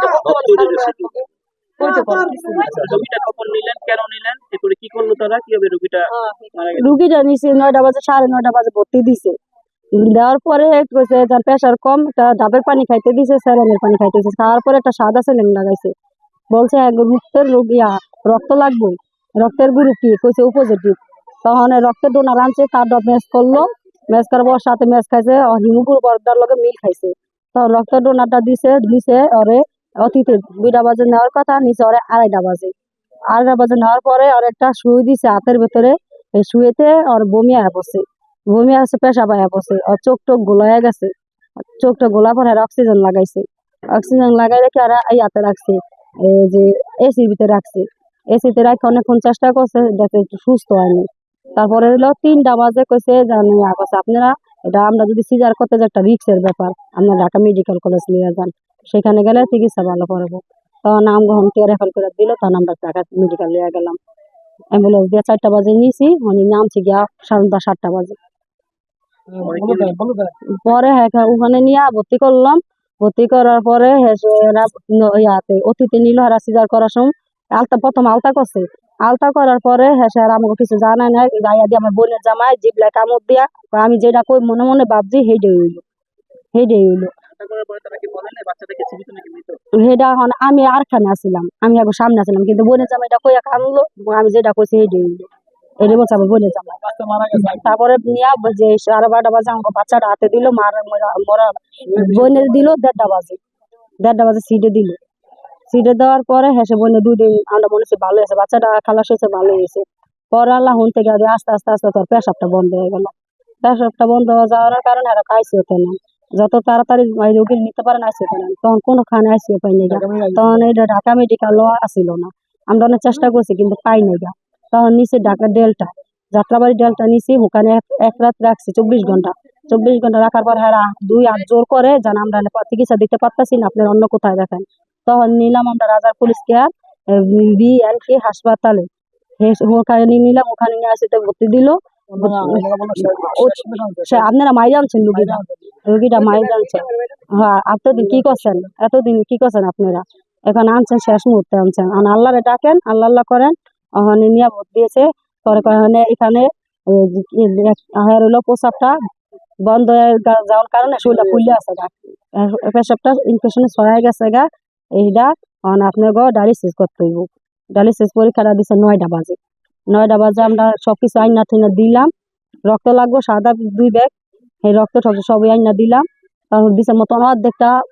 রক্ত দিল শুধু। আচ্ছা, রোগীটা কখন নিলেন, কেন নিলেন, এরপরে কি করলো তারা, কিভাবে রোগীটা মারা গেল? রুগীটা নিচে 9টা বাজে 9:30 বাজে ভর্তি দিছে। দেওয়ার পরে কইছে তার প্রেশার কম, তা ডাবের পানি খাইতে দিছে, স্যালাইনের পানি খাইতে দিছে। খাওয়ার পরে একটা সাদা স্যালাইন লাগাইছে। বলছে রক্তের রোগিয়া রক্ত লাগবে। রক্তের গ্রুপ কি কইছে পজিটিভ। তখন রক্তের ডোনার আনছে, তার ম্যাচ করলো। ম্যাচ করার পর সাথে ম্যাচ খাইছে, হিমোগ্লোবিন বর্দার লগে মিল খাইছে। তখন রক্তের ডোনারটা দিছে ওরে অতীতে 2টা বাজে নেওয়ার কথা, নিচে ওরে 2:30 বাজে। 2:30 বাজে নেওয়ার পরে ওর একটা সুই দিছে হাতের ভেতরে। এই সুইতে ওর বমি আয়া পড়ছে। বমি আসছে, পেশাব আয়া পড়ছে, ওর চোখ টোক গোলায় গেছে। চোখটা গোলা পরে অক্সিজেন লাগাইছে। অক্সিজেন লাগাই রেখে আর ইয়াতে রাখছে, এই যে এসির ভিতরে রাখছে। এসিতে রাখে অনেকক্ষণ চেষ্টা করছে, দেখে একটু সুস্থ হয়নি। তারপরে হলো 3টা বাজে কইছে জানি কইছে আপনারা এটা আমরা যদি সিজার করতে যাই একটা রিক্সের ব্যাপার, আমরা ঢাকা মেডিকেল কলেজ নিয়ে যান, সেখানে গেলে চিকিৎসা ভালো করবো। তখন নাম গ্রহণ কে রেফার করে দিল, তখন আমরা ঢাকা মেডিকেল নিয়ে গেলাম। অ্যাম্বুলেন্স দিয়ে 4টা বাজে নিয়েছি, মানে নামছি গিয়া 7:30 বাজে। পরে ওখানে নিয়ে ভর্তি করলাম। ভর্তি করার পরে ইয়াতে অতিথি নিল, হারা সিজার করার সময় প্রথম আলতা করছে। আলতা করার পরে আর আমাকে কিছু জানায় না, গাইয়া দিয়ে আমার বোনের জামাই জিবলায় কামড় দিয়া, আমি যেটা কই মনে মনে ভাবছি সেইটাই হইলো। সেটা এখন আমি আরখানে আসছিলাম, আমি এখন সামনে আসছিলাম, কিন্তু বোনের জামাইটা কইয়া কামড়লো, আমি যেটা কইছি সেইটাই হইলো। এটা বলছে আমার বোনের জামাই। তারপরে নিয়ে যে 12:30 বাজে আমাকে বাচ্চাটা হাতে দিল, মরা বোনের দিল 1:30 বাজে। 1:30 বাজে সিটে দিল। সিটে দেওয়ার পরে হেসে বোনের 2 দিন আমরা মনে হচ্ছে ভালো হয়েছে, বাচ্চাটা খালাস হয়েছে, ভালো হয়েছে। পরে আল্লাহ থেকে আস্তে আস্তে আস্তে তোর পেশাবটা বন্ধ হয়ে গেল। পেশাবটা বন্ধ হয়ে যাওয়ার কারণে আর আইসি হতে না, যত তাড়াতাড়ি রোগী নিতে পারেন আইসি হতে না। তখন কোনোখানে আইসিও পাইনি গা। তখন এটা ঢাকা মেডিকেল আসিল না, আমরা অনেক চেষ্টা করছি কিন্তু পাইনি গা। তখন নিচে ঢাকা ডেল্টা, যাত্রাবাড়ি ডেল্টা নিচে, ওখানে এক রাত রাখছি 24 ঘন্টা। 24 ঘন্টা রাখার পর হ্যাঁ 2 হাত জোর করে জান আমরা চিকিৎসা দিতে পারতেছি না, আপনার অন্য কোথায় দেখেন। তখন নিলাম আমরা রাজার পুলিশ কেয়ার BNK হাসপাতালে। ওখানে নিলাম, ওখানে নিয়ে আসতে ভর্তি দিল। আপনারা মাই জানছেন রুগীটা মাই জানছেন। হ্যাঁ, এতদিন কি করছেন আপনারা, এখন আনছেন শেষ মুহূর্তে আনছেন। আল্লাহরে ডাকেন, আল্লাহ আল্লাহ করেন। ওখানে নিয়ে ভোট দিয়েছে। পরে এখানে হলো প্রসাবটা বন্ধ হয়ে যাওয়ার কারণে শরীরটা ফুলে আছে গা, পেশাবটা ইনফেকশনে ছড়াই গেছে গা। এইটা আপনার ডায়ালিসিস করতে হইব। ডায়ালিসিস পরীক্ষাটা দিচ্ছে 9টা বাজে। 9টা বাজে আমরা সবকিছু আইনা ঠাইনা দিলাম। রক্ত লাগবো সাদা 2 ব্যাগ, এই রক্ত সবই আইনা দিলাম। তারপর দিচ্ছে মতন অর্ধেকটা